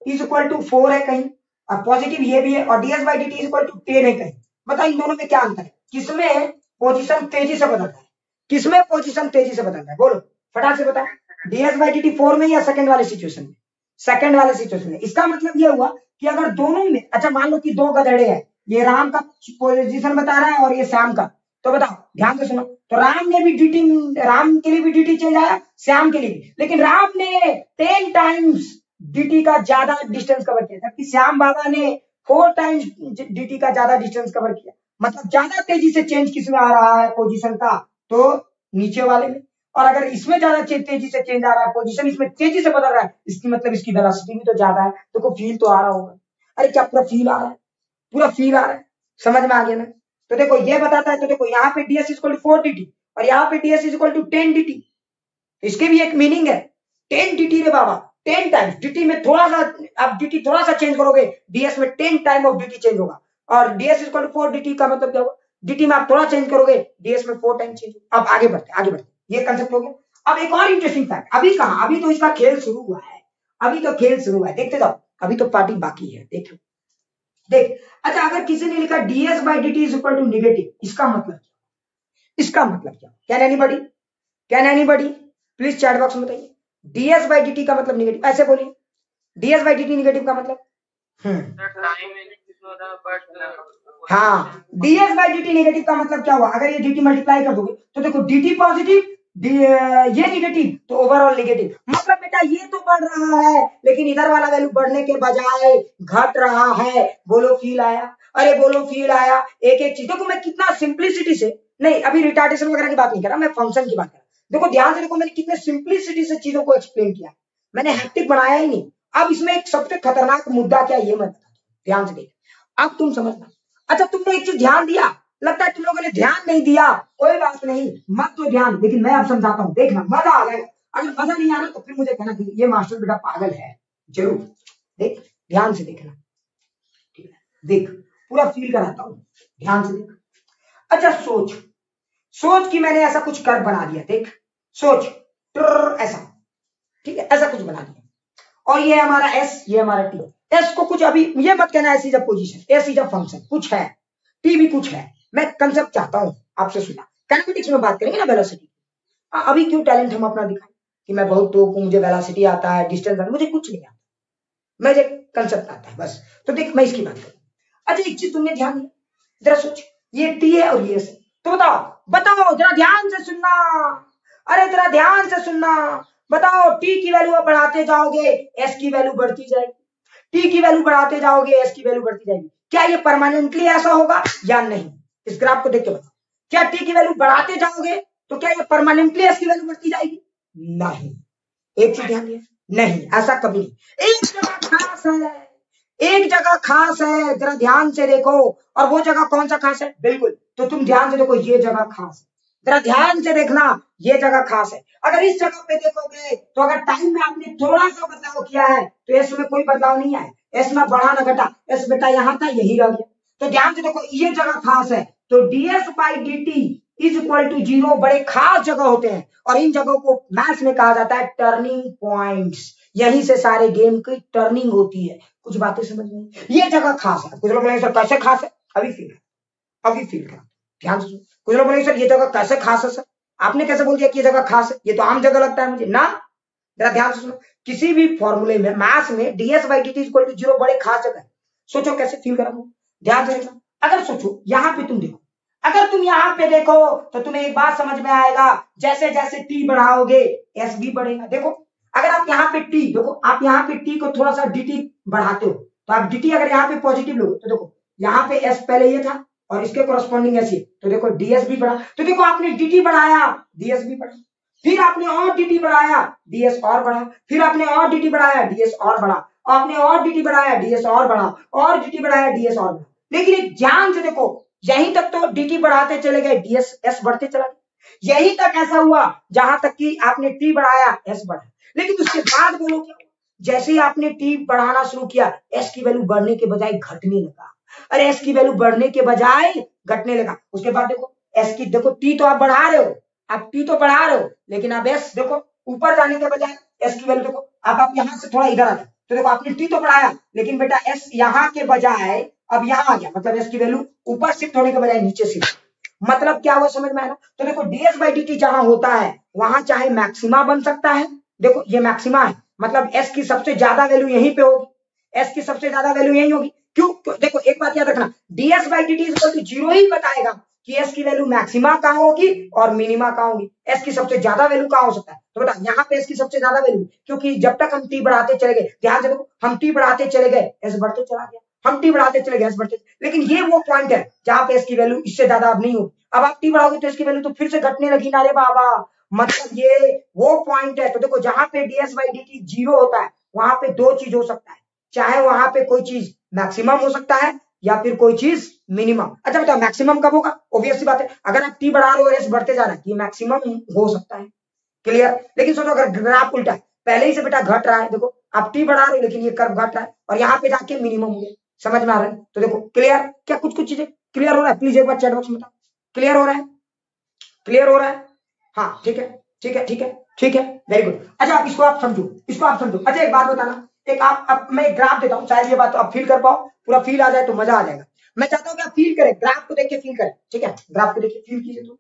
is equal to 4 है कहीं, और पॉजिटिव ये भी है, और ds by dt is equal to 10 है कहीं। बताओ इन दोनों में क्या अंतर है? किसमें पोजीशन तेजी से बदलता है? किसमें पोजीशन तेजी से बदलता है? बोलो फटाक से बताओ। ds बाई dt 4 में या सेकंड वाले सिचुएशन में? सेकंड वाले सिचुएशन में। इसका मतलब ये हुआ कि अगर दोनों में, अच्छा मान लो कि 2 गधेड़े हैं, ये राम का पोजीशन बता रहा है और ये श्याम का, तो बताओ ध्यान से सुनो, तो राम ने भी dt, राम के लिए भी dt चेंज आया, श्याम के लिए भी, लेकिन राम ने 10 टाइम्स dt का ज्यादा डिस्टेंस कवर किया, जबकि श्याम बाबा ने 4 टाइम्स dt का ज्यादा डिस्टेंस कवर किया। मतलब ज्यादा तेजी से चेंज किसमें आ रहा है पोजीशन का? तो नीचे वाले में। और अगर इसमें ज्यादा तेजी से चेंज आ रहा है पोजीशन, इसमें तेजी से बदल रहा है, इसकी मतलब इसकी वेलोसिटी भी तो ज्यादा है। तो फील तो आ रहा होगा। अरे क्या पूरा फील आ रहा है? पूरा फील आ रहा है, समझ में आ गया ना? तो देखो ये बताता है, तो देखो यहाँ पे ds इक्वल टू 4 dt और यहाँ पे ds इक्वल टू 10 dt। इसके भी एक मीनिंग है, 10 dt रे बाबा, 10 टाइम्स dt में थोड़ा सा, आप dt थोड़ा सा चेंज करोगे, ds में 10 टाइम ऑफ dt चेंज होगा। और ds इक्वल टू 4 dt का मतलब क्या होगा? dt में आप थोड़ा चेंज करोगे, ds में 4 टाइम चेंज होगा। अब आगे बढ़ते, ये कंसेप्ट हो गया। अब एक और इंटरेस्टिंग फैक्ट, अभी कहा, अभी तो इसका खेल शुरू हुआ है, अभी तो खेल शुरू हुआ है, देखते जाओ, अभी तो पार्टी बाकी है, देख लो। देख, अच्छा अगर किसी ने लिखा ds by dt is equal to negative, इसका मतलब क्या? इसका मतलब क्या? Can anybody please chat box में बताइए। ds बाई dt का मतलब निगेटिव, ऐसे बोलिए, ds बाई dt निगेटिव का मतलब। हाँ, ds बाई dt नेगेटिव का मतलब क्या हुआ? अगर ये dt मल्टीप्लाई कर दोगे तो देखो dt पॉजिटिव, ये निगेटिव, तो ओवरऑल नेगेटिव। मतलब बेटा ये तो बढ़ रहा है, लेकिन इधर वाला वैल्यू बढ़ने के बजाय घट रहा है। बोलो फील आया? अरे बोलो फील आया? एक एक चीज देखो, मैं कितना सिंप्लिसिटी से, नहीं अभी रिटार्डेशन वगैरह की बात नहीं कर रहा, मैं फंक्शन की बात कर रहा। देखो ध्यान से देखो, मैंने कितने सिंप्लिसिटी से चीजों को एक्सप्लेन किया, मैंने हैक्टिक बनाया ही नहीं। अब इसमें एक सबसे खतरनाक मुद्दा क्या, ये मैं बता, ध्यान से देख, अब तुम समझना। अच्छा तुमने एक चीज ध्यान दिया, लगता है तुम लोगों ने ध्यान नहीं दिया, कोई बात नहीं, मत तो ध्यान, लेकिन मैं अब समझाता हूं, देखना मजा आ जाएगा। अगर मजा नहीं आ रहा तो फिर मुझे कहना कि ये मास्टर बेटा पागल है। जरूर देख, ध्यान से देखना, ठीक है? देख पूरा फील कराता हूं, ध्यान से देख। अच्छा सोच कि मैंने ऐसा कुछ कर बना दिया, देख सोच, ऐसा, ठीक है, ऐसा कुछ बना दिया, और ये हमारा s, ये हमारा t। s को कुछ, अभी ये मत कहना s is a position, s is a function, कुछ है, t भी कुछ है। मैं कंसेप्ट चाहता हूं आपसे सुनना, काइनेमेटिक्स में बात करेंगे ना वेलोसिटी। अभी क्यों टैलेंट हम अपना दिखाएं कि मैं बहुत तो मुझे वेलोसिटी आता है, डिस्टेंस आता, मुझे कुछ नहीं आता, मुझे कंसेप्ट आता है बस। तो देख मैं इसकी बात करूं। अच्छा एक चीज तुमने ध्यान दिया, जरा सोच, ये t है और ये s है, तो बताओ जरा ध्यान से सुनना, अरे जरा ध्यान से सुनना, बताओ t की वैल्यू बढ़ाते जाओगे s की वैल्यू बढ़ती जाएगी, t की वैल्यू बढ़ाते जाओगे s की वैल्यू बढ़ती जाएगी। क्या ये परमानेंटली ऐसा होगा या नहीं? इस ग्राफ को देख के बताओ, क्या t की वैल्यू बढ़ाते जाओगे तो क्या ये परमानेंटली s की वैल्यू बढ़ती जाएगी? नहीं। एक चीज ध्यान दिया, नहीं, ऐसा कभी नहीं। एक जगह खास है, एक जगह खास है, जरा ध्यान से देखो। और वो जगह कौन सा खास है? बिल्कुल, तो तुम ध्यान से देखो, ये जगह खास है, जरा ध्यान से देखना, ये जगह खास है। अगर इस जगह पे देखोगे तो अगर टाइम में आपने थोड़ा सा बदलाव किया है तो एस में कोई बदलाव नहीं आया, एस में बढ़ा ना घटा, एस बेटा यहाँ था यही रह गया। तो ध्यान से देखो, ये जगह खास है, तो ds by dt is equal to 0 बड़े खास जगह होते हैं, और इन जगहों को मैथ्स में कहा जाता है टर्निंग पॉइंट्स। यहीं से सारे गेम की टर्निंग होती है। कुछ बातें समझ में? ये जगह खास है। कुछ लोग बोलेंगे सर कैसे खास है? अभी फील कर, ध्यान से। कुछ लोग बोलेंगे सर ये जगह कैसे खास है? सर आपने कैसे बोल दिया कि ये जगह खास है? ये तो आम जगह लगता है मुझे ना। जरा ध्यान से सुनो, किसी भी फॉर्मूले में मैथ्स में ds by dt equal to 0 बड़े खास जगह है। सोचो कैसे फील करा, ध्यान से देखना। अगर सोचो यहाँ पे तुम देखो, अगर तुम यहाँ पे देखो तो तुम्हें एक बात समझ में आएगा, जैसे जैसे t बढ़ाओगे s भी बढ़ेगा। देखो अगर आप यहाँ पे t, देखो आप यहाँ पे t को थोड़ा सा dt बढ़ाते हो तो आप dt अगर यहाँ पे पॉजिटिव लोगे तो देखो यहाँ पे s पहले ये था और इसके कॉरस्पॉन्डिंग s ये, तो देखो ds भी बढ़ा। तो देखो आपने dt बढ़ाया ds भी बढ़ा, फिर आपने और dt बढ़ाया ds और बढ़ा, फिर आपने और dt बढ़ाया ds और बढ़ा, आपने और dt बढ़ाया ds और बढ़ा, और dt बढ़ाया ds और बढ़ा। लेकिन एक ध्यान से देखो, यहीं तक तो dt बढ़ाते चले गए ds s बढ़ते चला गया, यहीं तक ऐसा हुआ जहां तक कि आपने t बढ़ाया s बढ़ा। लेकिन उसके बाद बोलो क्या, जैसे ही आपने t बढ़ाना शुरू किया s की वैल्यू बढ़ने के बजाय घटने लगा। अरे s की वैल्यू बढ़ने के बजाय घटने लगा। उसके बाद देखो s की, देखो t तो आप बढ़ा रहे हो, आप t तो बढ़ा रहे हो, लेकिन अब s देखो ऊपर जाने के बजाय s की वैल्यू देखो, अब आप यहां से थोड़ा इधर आ जाओ तो देखो आपने t तो बढ़ाया लेकिन बेटा s यहाँ के बजाय अब यहाँ आ गया, मतलब s की वैल्यू ऊपर शिफ्ट होने के बजाय नीचे शिफ्ट। मतलब क्या हुआ समझ में आया? तो देखो ds बाई dt जहां होता है वहां चाहे मैक्सिमा बन सकता है, देखो ये मैक्सिमा है, मतलब s की सबसे ज्यादा वैल्यू यहीं पे होगी, s की सबसे ज्यादा वैल्यू यहीं होगी। क्यों? देखो एक बात याद रखना, ds by dt equal to 0 ही बताएगा कि s की वैल्यू मैक्सिमा कहां होगी और मिनिमा कहां होगी, s की सबसे ज्यादा वैल्यू कहां हो सकता है। तो बेटा यहाँ पे s की सबसे ज्यादा वैल्यू, क्योंकि जब तक हम t बढ़ाते चले गए, ध्यान से देखो हम t बढ़ाते चले गए s बढ़ते चला गया, हम t बढ़ाते चले गए s बढ़ते, लेकिन ये वो पॉइंट है जहां पे s की वैल्यू इससे ज्यादा अब नहीं होगी। अब आप t बढ़ाओगे तो s की वैल्यू तो फिर से घटने लगी ना रे बाबा, मतलब ये वो पॉइंट है। तो देखो जहां पे ds बाई dt 0 होता है वहां पे दो चीज हो सकता है, चाहे वहां पे कोई चीज मैक्सिमम हो सकता है या फिर कोई चीज मिनिमम। अच्छा बताओ मैक्सिमम कब होगा? ऑब्वियस सी बात है, अगर आप t बढ़ा रहे हो और s बढ़ते जा रहा है ये मैक्सिमम हो सकता है। क्लियर? लेकिन सोचो अगर ग्राफ उल्टा है, पहले ही से बेटा घट रहा है, देखो आप t बढ़ा रहे हो लेकिन ये कर्व घट रहा है और यहाँ पे जाके मिनिमम हो गया, समझ में आ रहा है? तो देखो क्लियर, क्या कुछ कुछ चीजें क्लियर हो रहा है? प्लीज एक बार चैट बॉक्स में बताओ क्लियर हो रहा है, क्लियर हो रहा है? हाँ ठीक है ठीक है ठीक है ठीक है, वेरी गुड। अच्छा आप इसको आप समझो, इसको आप समझो। अच्छा एक बात बताना, एक आप अब मैं एक ग्राफ देता हूँ, शायद ये बात तो आप फील कर पाओ, पूरा फील आ जाए तो मजा आ जाएगा। मैं चाहता हूँ कि आप फील करें, ग्राफ को देख के फील करें, ठीक है? ग्राफ को देखिए, फील कीजिए, तो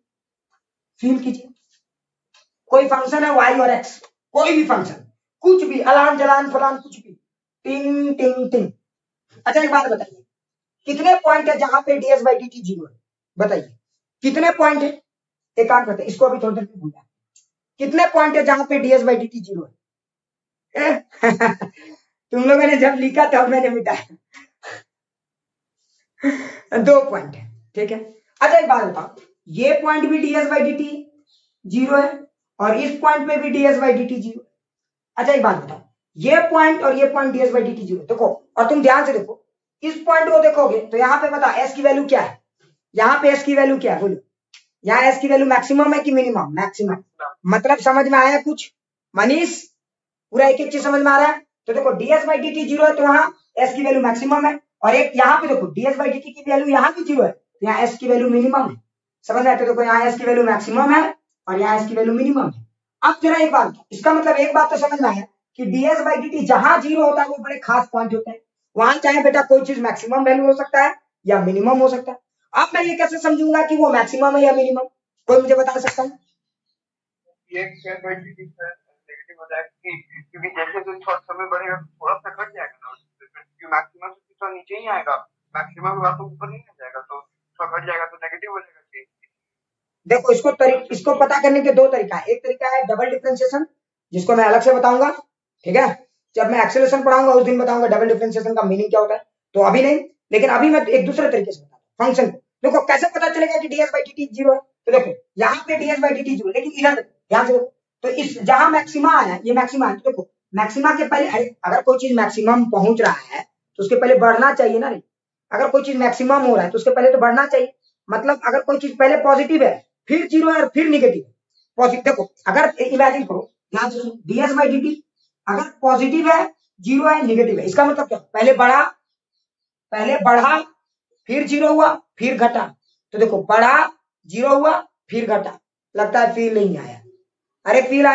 फील कीजिए। कोई फंक्शन है y और x, कोई भी फंक्शन, कुछ भी अलान जलान फलान कुछ भी, टिंग टिंग टिंग। अच्छा एक बात बताइए, कितने पॉइंट है जहां पे ds बाई dt 0 है? बताइए कितने पॉइंट है? एक काम करते हैं, इसको अभी थोड़ी देर में भूल जाए, कितने पॉइंट है जहां पे ds बाई dt 0 है? तुम लोगों ने जब लिखा तब मैंने मिटाया। 2 पॉइंट है, ठीक है? अच्छा एक बात बताओ, ये पॉइंट भी ds बाई dt 0 है और इस पॉइंट पे भी ds बाई dt 0। अच्छा एक बात बताओ, ये पॉइंट और ये पॉइंट ds बाई dt 0 देखो, और तुम ध्यान से देखो इस पॉइंट को देखोगे तो यहाँ पे बता s की वैल्यू क्या है, यहाँ पे s की वैल्यू क्या है बोलो, यहाँ s की वैल्यू मैक्सिमम है कि मिनिमम? मैक्सिमम। मतलब समझ में आया कुछ मनीष? पूरा एक एक चीज समझ में आ रहा है? तो देखो ds बाई dt 0 है तो वहां s की वैल्यू मैक्सिमम है, और एक यहाँ पे देखो ds बाई dt की वैल्यू यहाँ भी 0 है तो यहाँ s की वैल्यू मिनिमम है, समझ में आया? तो देखो यहाँ s की वैल्यू मैक्सिमम है और यहाँ s की वैल्यू मिनिमम है। अब जरा एक बात, इसका मतलब एक बात तो समझ में आया कि ds बाई dt जहां 0 होता है वो बड़े खास पॉइंट होते हैं, वहां चाहे बेटा कोई चीज मैक्सिमम वैल्यू हो सकता है या मिनिमम हो सकता है। अब मैं ये कैसे समझूंगा कि वो मैक्सिमम है या मिनिमम? कोई मुझे बता सकता है? ये नेगेटिव हो जाएगा क्योंकि जैसे जैसे थोड़ा समय बढ़ेगा तो थोड़ा सा घट जाएगा ना, क्योंकि मैक्सिमम से थोड़ा नीचे ही आएगा, मैक्सिमम के बाद तो ऊपर नहीं आ जाएगा, तो थोड़ा घट जाएगा तो नेगेटिव हो जाएगा। देखो इसको पता करने के दो तरीका है, एक तरीका है डबल डिफरेंशिएशन जिसको मैं अलग से बताऊंगा, ठीक है? जब मैं एक्सेलरेशन पढ़ाऊंगा उस दिन बताऊंगा डबल डिफरेंशिएशन का मीनिंग क्या होता है, तो अभी नहीं, लेकिन अभी मैं एक दूसरे तरीके से बताता हूं फंक्शन। देखो कैसे पता चलेगा कि ds बाई dt 0 है? तो देखो यहाँ पे ds बाई dt 0, लेकिन इधर ध्यान से देखो, तो इस जहां मैक्सिमा आया ये मैक्सिमा है, तो देखो मैक्सिमा के पहले अगर कोई चीज मैक्सिमम पहुंच रहा है तो उसके पहले बढ़ना चाहिए ना, नहीं? अगर कोई चीज मैक्सिमम हो रहा है तो उसके पहले तो बढ़ना चाहिए, मतलब अगर कोई चीज पहले पॉजिटिव है फिर 0 है और फिर निगेटिव है, पॉजिटिव। देखो अगर इमेजिन करो ध्यान से सुनो, ds बाई dt अगर पॉजिटिव है 0 है निगेटिव है, इसका मतलब क्या? पहले बढ़ा फिर 0 हुआ फिर घटा, तो देखो बढ़ा 0 हुआ फिर घटा। लगता है फील नहीं आया? अरे फील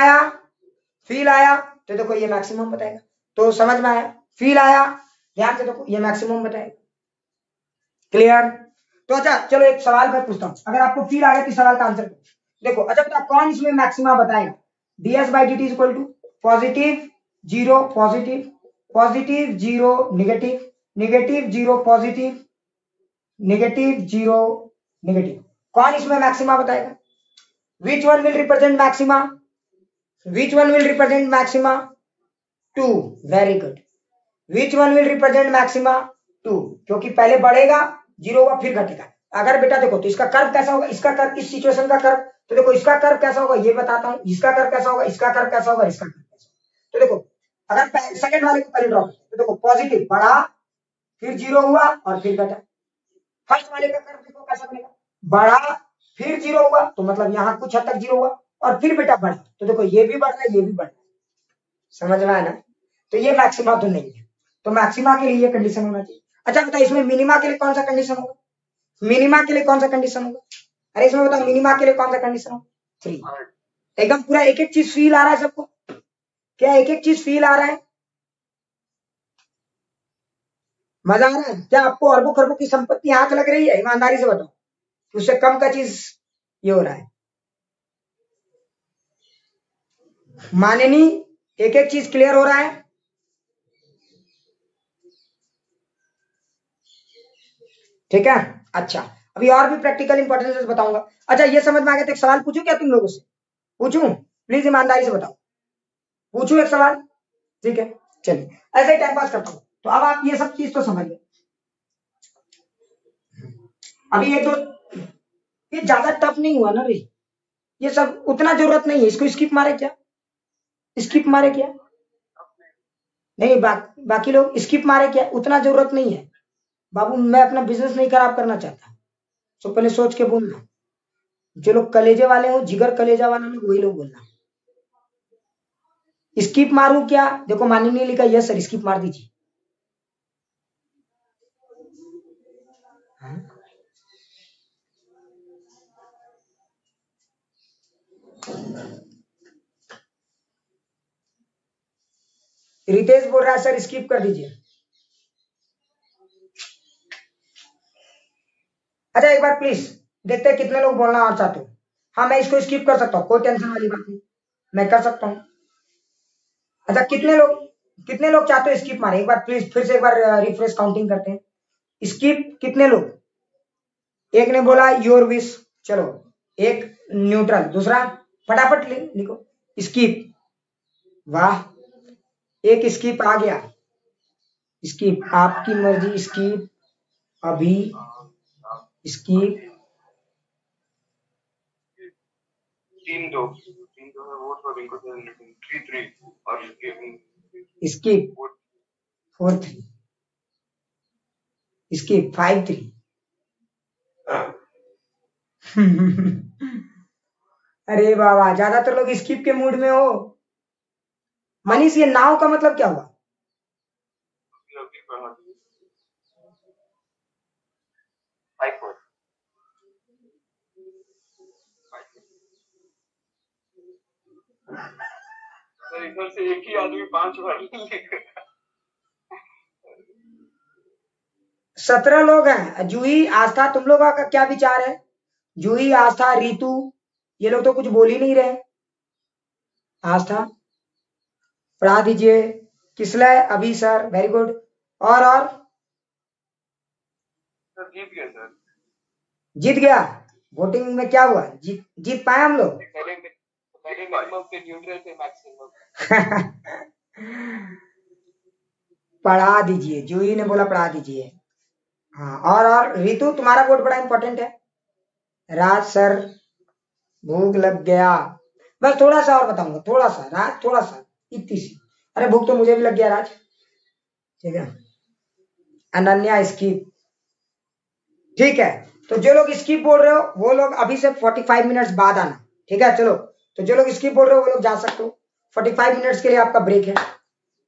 आया तो देखो ये मैक्सिमम बताएगा, तो समझ में आया? फील आया, ध्यान से देखो ये मैक्सिमम बताएगा। क्लियर? तो अच्छा चलो एक सवाल मैं पूछता हूं, अगर आपको फील आ गया तो सवाल का आंसर देखो। अच्छा बताओ कौन इसमें मैक्सिमा बताएगा? ds by dt equal to positive 0 positive, positive 0 negative, negative 0 positive, negative 0 negative. कौन इसमें मैक्सिमा बताएगा? Which one will represent maxima? Which one will represent maxima? 2, very good. Which one will represent maxima? 2, क्योंकि पहले बढ़ेगा 0 होगा फिर घटेगा। अगर बेटा देखो तो इसका कर्व कैसा होगा, इसका कर्व, इस सिचुएशन का कर्व, तो देखो इसका कर्व कैसा होगा ये बताता हूं, इसका कर्व कैसा होगा, इसका कर्व कैसा होगा, इसका कर्व कैसा होगा। तो देखो अगर सेकंड वाले को पहले ड्रॉ करते तो देखो पॉजिटिव बढ़ा फिर 0 हुआ और फिर घटा। फर्स्ट वाले का कर्व देखो कैसा बनेगा, बढ़ा फिर 0 हुआ, तो मतलब यहाँ कुछ हद तक 0 हुआ और फिर बेटा बढ़ा, तो देखो ये भी बढ़ रहा है ये भी बढ़ रहा है, समझ में आया ना? तो ये मैक्सिमा तो नहीं है, तो मैक्सिमा के लिए ये कंडीशन होना चाहिए। अच्छा बताओ इसमें मिनिमा के लिए कौन सा कंडीशन होगा? मिनिमा के लिए कौन सा कंडीशन होगा? अरे इसमें बताओ मिनिमा के लिए कौन सा कंडीशन होगा? 3। एकदम पूरा एक एक चीज फील आ रहा है सबको? क्या एक एक चीज फील आ रहा है? मजा आ रहा है क्या आपको? अरबों खरबों की संपत्ति हाथ लग रही है? ईमानदारी से बताओ, उससे कम का चीज ये हो रहा है। माननी एक एक चीज क्लियर हो रहा है? ठीक है। अच्छा अभी और भी प्रैक्टिकल इंपॉर्टेंस बताऊंगा। अच्छा ये समझ में आ गया तो एक सवाल पूछूं क्या तुम लोगों से? पूछूं? प्लीज ईमानदारी से बताओ, पूछूं एक सवाल? ठीक है चलिए, ऐसे ही टाइम पास करता हूं। तो अब आप ये सब चीज तो समझ गए। अभी ये तो ये ज्यादा टफ नहीं हुआ ना रे, ये सब उतना जरूरत नहीं है। इसको स्किप मारे क्या? स्किप मारे क्या? नहीं बाकी लोग स्किप मारे क्या? उतना जरूरत नहीं है बाबू, मैं अपना बिजनेस नहीं खराब करना चाहता, तो पहले सोच के बोलना। जो लोग कलेजे वाले हो, जिगर कलेजा वाले लोग, वही लोग बोलना। स्किप मारू क्या? देखो मानी ने लिखा यस सर, स्किप मार दीजिए। रितेश बोल रहा है सर स्किप कर दीजिए। अच्छा एक बार प्लीज देखते हैं कितने लोग बोलना और चाहते हो। हाँ मैं इसको स्किप कर सकता हूँ, कोई टेंशन वाली बात नहीं, मैं कर सकता हूँ। अच्छा कितने लोग चाहते हो स्किप मारे? एक बार प्लीज फिर से एक बार रिफ्रेश काउंटिंग करते हैं। स्किप कितने लोग? एक ने बोला योर विश, चलो एक न्यूट्रल, दूसरा फटाफट लिखो स्किप। वाह एक स्किप आ गया, स्किप आपकी मर्जी, स्किप अभी, skip 3-2 vote for Rinku sir 3-3 और स्किप 4-3, स्किप 5-3। अरे बाबा ज्यादातर लोग स्किप के मूड में हो। मनीष ये नाव का मतलब क्या हुआ? सर इधर से एक ही आदमी 5 बार लिखेगा। 17 लोग हैं। जूही आस्था तुम लोगों का क्या विचार है? जूही आस्था रीतू ये लोग तो कुछ बोल ही नहीं रहे। आस्था पढ़ा दीजिए। किसलय अभी सर वेरी गुड। और सर जीत गया सर। जीत गया? वोटिंग में क्या हुआ? जीत पाए हम लोग? पढ़ा दीजिए, जूही ने बोला पढ़ा दीजिए। हाँ और रीतू तुम्हारा वोट बड़ा इंपॉर्टेंट है। राज सर भूख लग गया, बस थोड़ा सा और बताऊंगा, थोड़ा सा राज, थोड़ा सा इतनी सी। अरे भूख तो मुझे भी लग गया राज। ठीक है अनन्या स्किप, ठीक है। तो जो लोग स्किप बोल रहे हो वो लोग अभी से 45 मिनट्स बाद आना, ठीक है। चलो तो जो लोग स्किप बोल रहे हो वो लोग जा सकते हो। 45 मिनट्स के लिए आपका ब्रेक है,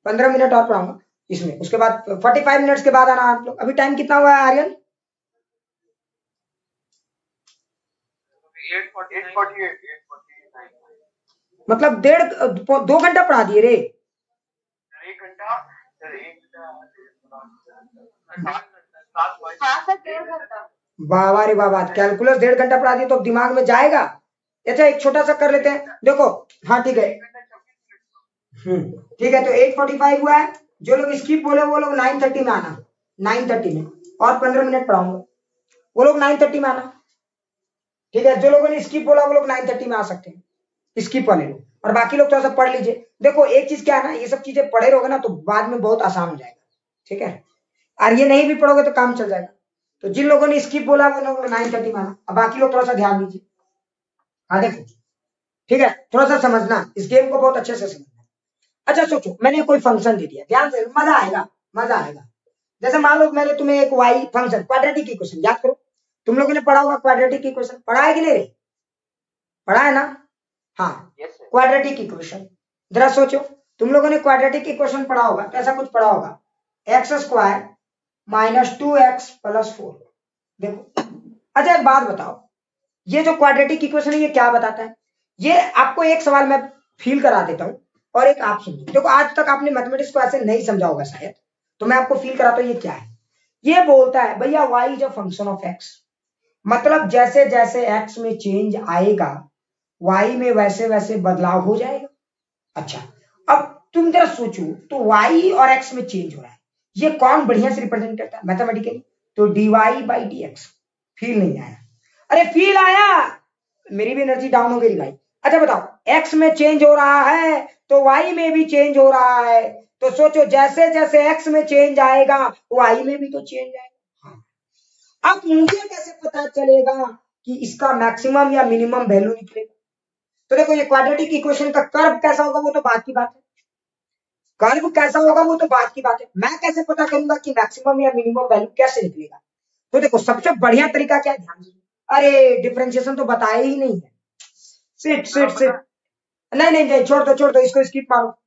15 मिनट और पढ़ाऊंगा इसमें, उसके बाद 45 मिनट्स के बाद आना आप लोग। अभी टाइम कितना हुआ है आर्यन? 8:48 मतलब 2 घंटा पढ़ा दिए रे। 1 घंटा सर, 1 घंटा 1.5 घंटा। बाबा रे बाबा, कैलकुलस 1.5 घंटा पढ़ा दिए तो अब दिमाग में जाएगा? अच्छा एक छोटा सा कर लेते हैं, देखो हाँ ठीक है। ठीक है, तो 8:45 हुआ है। जो लोग स्किप बोले वो लोग 9:30 में आना, 9:30 में, और 15 मिनट पढ़ाऊंगा, वो लोग 9:30 में आना। ठीक है, जो लोगों ने स्किप बोला वो लोग 9:30 में आ सकते हैं, स्किप वाले लोग, और बाकी लोग थोड़ा सा पढ़ लीजिए। देखो एक चीज क्या है ना, ये सब चीजें पढ़े रहोगे ना तो बाद में बहुत आसान हो जाएगा। ठीक है, और ये नहीं भी पढ़ोगे तो काम चल जाएगा। तो जिन लोगों ने स्किप बोला वो लोग 9:30 में आना, अब बाकी लोग थोड़ा सा ध्यान दीजिए। हाँ देखो, ठीक है, थोड़ा सा समझना, इस गेम को बहुत अच्छे से समझना। अच्छा सोचो, मैंने कोई फंक्शन दे दिया, ध्यान से, मजा आएगा, मजा आएगा। जैसे मान लो मैंने तुम्हें एक वाई फंक्शन, क्वाड्रेटिक इक्वेशन, याद करो, तुम लोगों ने पढ़ा होगा क्वाड्रेटिक इक्वेशन, पढ़ा है कि नहीं रे? पढ़ा है ना? हाँ, यस सर। क्वाड्रेटिक इक्वेशन, जरा सोचो, तुम लोगों ने क्वाड्रेटिक इक्वेशन पढ़ा होगा तो ऐसा कुछ पढ़ा होगा, x² - 2x + 4। देखो, अच्छा एक बात बताओ, ये जो क्वाड्रेटिक इक्वेशन है ये क्या बताता है? ये आपको एक सवाल मैं फील करा देता हूं और एक आप सुनिए। देखो आज तक आपने मैथमेटिक्स को ऐसे नहीं समझा होगा शायद, तो मैं आपको फील कराता हूं ये क्या है। ये बोलता है भैया y is a function of x, मतलब जैसे जैसे x में चेंज आएगा y में वैसे वैसे बदलाव हो जाएगा। अच्छा, अब तुम जरा सोचो, तो y और x में चेंज हो रहा है, ये कौन बढ़िया से रिप्रेजेंट करता है मैथमेटिकली? तो dy/dx। फील नहीं आया? अरे फील आया, मेरी भी एनर्जी डाउन हो गई भाई। अच्छा बताओ, x में चेंज हो रहा है तो y में भी चेंज हो रहा है, तो सोचो जैसे जैसे x में चेंज आएगा y में भी तो चेंज आएगा। हाँ। अब मुझे कैसे पता चलेगा कि इसका मैक्सिमम या मिनिमम वैल्यू निकलेगा? तो देखो, ये क्वाड्रेटिक इक्वेशन का कर्व कैसा होगा वो तो बात की बात है, कर्व कैसा होगा वो तो बात की बात है, मैं कैसे पता करूंगा कि मैक्सिमम या मिनिमम वैल्यू कैसे निकलेगा? तो देखो सबसे बढ़िया तरीका क्या है, ध्यान दीजिए। अरे डिफरेंशिएशन तो बताया ही नहीं है, सिट सिट सिट, नहीं नहीं नहीं, छोड़ दो इसको, स्किप मारो।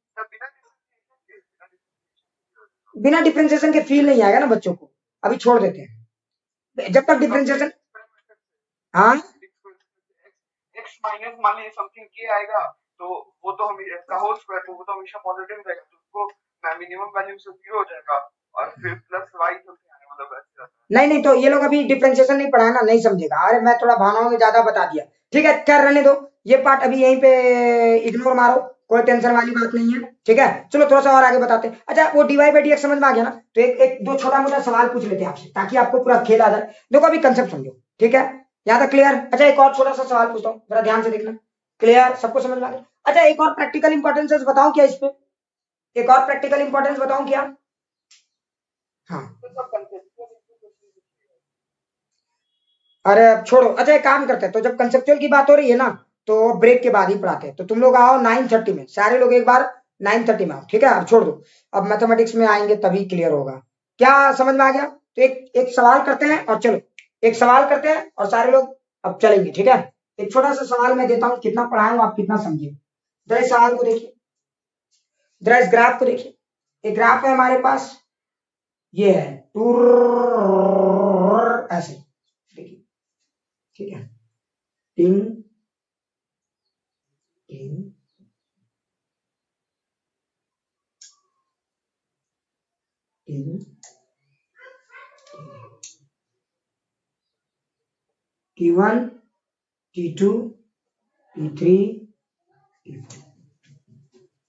बिना डिफरेंशिएशन के फील नहीं आएगा ना बच्चों को, अभी छोड़ देते हैं जब तक डिफरेंशिएशन। हाँ एक्स माइनस मान लीजिए समथिंग के आएगा, तो वो तो हमेशा का होल स्क्वायर, तो वो तो हमेशा पॉजिटिव रहेगा, तो उसको मिनिमम वैल्यू से 0 हो जाएगा, और फिर प्लस वाई समथिंग आने मतलब ऐसे रहता है। नहीं नहीं, तो ये लोग अभी डिफरेंशिएशन नहीं पढ़ा ना, नहीं समझेगा। अरे मैं थोड़ा भावनाओं में ज्यादा बता दिया, ठीक है, क्या रहने दो, ये पार्ट अभी यहीं पे इग्नोर मारो, कोई टेंशन वाली बात नहीं है। ठीक है, चलो थोड़ा सा और आगे बताते हैं। अच्छा, वो dy/dx समझ में आ गया ना, तो एक दो छोटा मोटा सवाल पूछ लेते हैं आपसे ताकि आपको पूरा खेल आ जाए। देखो अभी कंसेप्ट समझो, ठीक है, यहाँ तक क्लियर? अच्छा एक और छोटा सा सवाल पूछता हूँ, जरा ध्यान से देखना, क्लियर, सबको समझ में आ गया? अच्छा एक और प्रैक्टिकल इंपॉर्टेंस बताओ क्या इस पे, एक और प्रैक्टिकल इंपॉर्टेंस बताऊं क्या? हाँ, तो सब कंसेप्चुअल अरे अब छोड़ो। अच्छा एक काम करते हैं, तो जब कंसेप्चुअल की बात हो रही है ना तो ब्रेक के बाद ही पढ़ाते हैं, तो तुम लोग आओ 9:30 में, सारे लोग एक बार 9:30 में आओ, ठीक है? अब छोड़ दो, अब मैथमेटिक्स में आएंगे तभी क्लियर होगा। क्या समझ में आ गया? तो एक सवाल करते हैं और चलो, एक सवाल करते हैं और सारे लोग अब चलेंगे, ठीक है? एक छोटा सा सवाल मैं देता हूँ, कितना पढ़ाया हूँ आप कितना समझे। जरा इस सवाल को देखिए, जरा इस ग्राफ को देखिए, एक ग्राफ है हमारे पास, ये है टूर ऐसे, देखिए, ठीक है, टिंग टिंग टिंग T1 T2 T3 T4।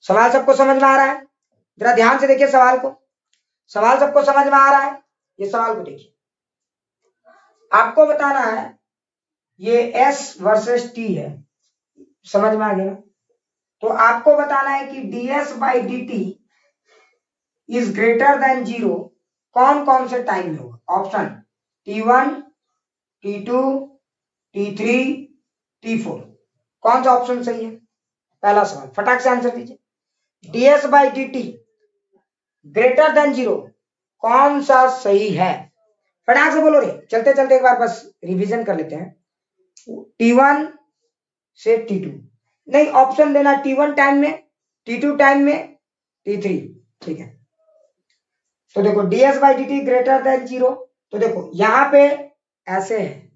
सवाल सबको समझ में आ रहा है? जरा ध्यान से देखिए सवाल को, सवाल सबको समझ में आ रहा है? ये सवाल को देखिए, आपको बताना है, ये S वर्सेस T है, समझ में आ गया? तो आपको बताना है कि ds/dt इज ग्रेटर देन 0 कौन कौन से टाइम में होगा? Option T1 T2 T3 T4, कौन सा ऑप्शन सही है? पहला सवाल, फटाक से आंसर दीजिए। ds/dt ग्रेटर देन 0 कौन सा सही है? फटाक से बोलो रे, चलते चलते एक बार बस रिवीजन कर लेते हैं। T1 से T2, नहीं ऑप्शन देना T1 टाइम में, T2 टाइम में, T3, ठीक है? तो देखो ds/dt ग्रेटर देन 0, तो देखो यहाँ पे ऐसे है,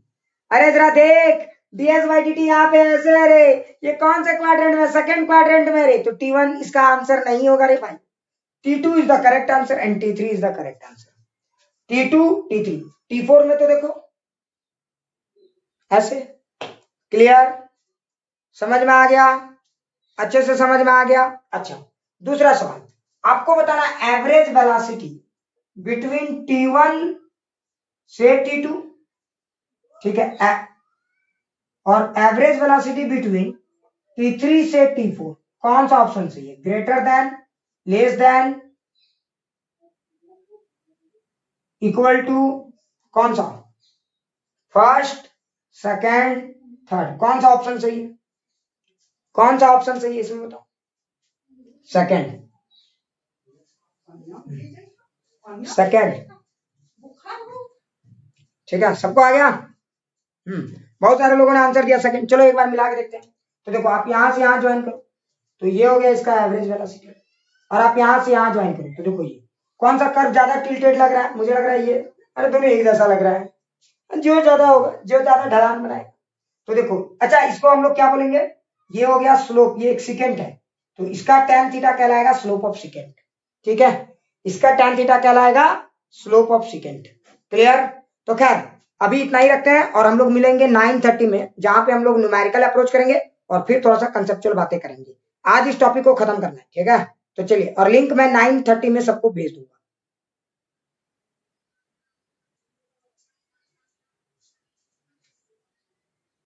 अरे जरा देख, ds/dt यहाँ पे ऐसे है रे, ये कौन से क्वाड्रेंट में? सेकंड क्वाड्रेंट में रे, तो T1 इसका आंसर नहीं होगा रे भाई, T2 is the correct answer and T3 is the correct answer. T2 T3 T4 में तो देखो ऐसे, क्लियर, समझ में आ गया? अच्छे से समझ में आ गया? अच्छा दूसरा सवाल, आपको बताना एवरेज वेलोसिटी बिटवीन T1 से T2, ठीक है, और एवरेज वेलोसिटी बिटवीन T3 से T4, कौन सा ऑप्शन सही है? Greater than, less than, equal to, कौन सा? फर्स्ट, सेकेंड, थर्ड, कौन सा ऑप्शन सही है? कौन सा ऑप्शन सही है इसमें बताओ? सेकेंड, सेकेंड, ठीक है, सबको आ गया? बहुत सारे लोगों ने आंसर दिया सेकेंड। चलो एक बार मिला के देखते हैं। तो देखो आप यहां से यहां ज्वाइन करो, तो ये हो गया इसका एवरेज वेलोसिटी, और आप यहां से यहां ज्वाइन करो, तो देखो ये कौन सा कर्व ज्यादा टिल्टेड लग रहा है? मुझे लग रहा है ये, अरे दोनों एक जैसा लग रहा है, जो ज्यादा होगा, जो ज्यादा ढलान बनाएगा। तो देखो, अच्छा इसको हम लोग क्या बोलेंगे? ये हो गया स्लोप, ये एक सेकेंड है, तो इसका tan थीटा कहलाएगा स्लोप ऑफ सेकेंड, ठीक है, इसका tan थीटा कहलाएगा स्लोप ऑफ सेकेंड। क्लियर? तो खैर अभी इतना ही रखते हैं, और हम लोग मिलेंगे 9:30 में, जहां पे हम लोग न्यूमेरिकल अप्रोच करेंगे और फिर थोड़ा सा कंसेप्चुअल बातें करेंगे। आज इस टॉपिक को खत्म करना है, ठीक है? तो चलिए, और लिंक मैं 9:30 में सबको भेज दूंगा।